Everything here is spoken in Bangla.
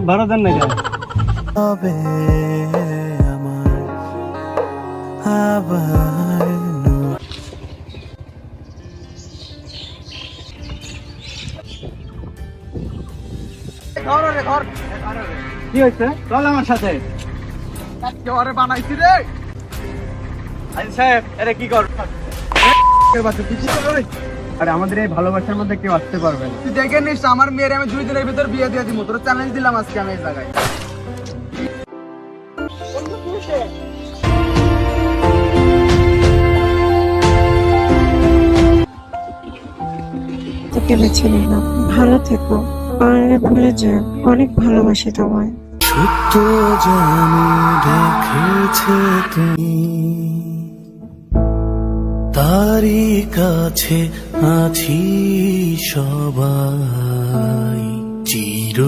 ভাড়া দেন না কেন? তবে আমার আবার কি হয়েছে? চল আমার সাথে। বানাইছি রে আরে সাহেব, আরে কি কর? আরে আমাদের এই ভালোবাসার মধ্যে কেউ আসতে পারবে না। তুই দেখে নিস আমার মেয়ের আমি 2 দিনের ভিতর বিয়ে দিয়ে দিব। তোর চ্যালেঞ্জ দিলাম আজকে আমি এই জায়গায়। তোকে বেছে নিলাম, ভালো থেকো, পারলে ভুলে যা, অনেক ভালোবাসি তোমায়। সত্য জানো দেখেছে তুমি, তারই কাছে আছি সবাই চির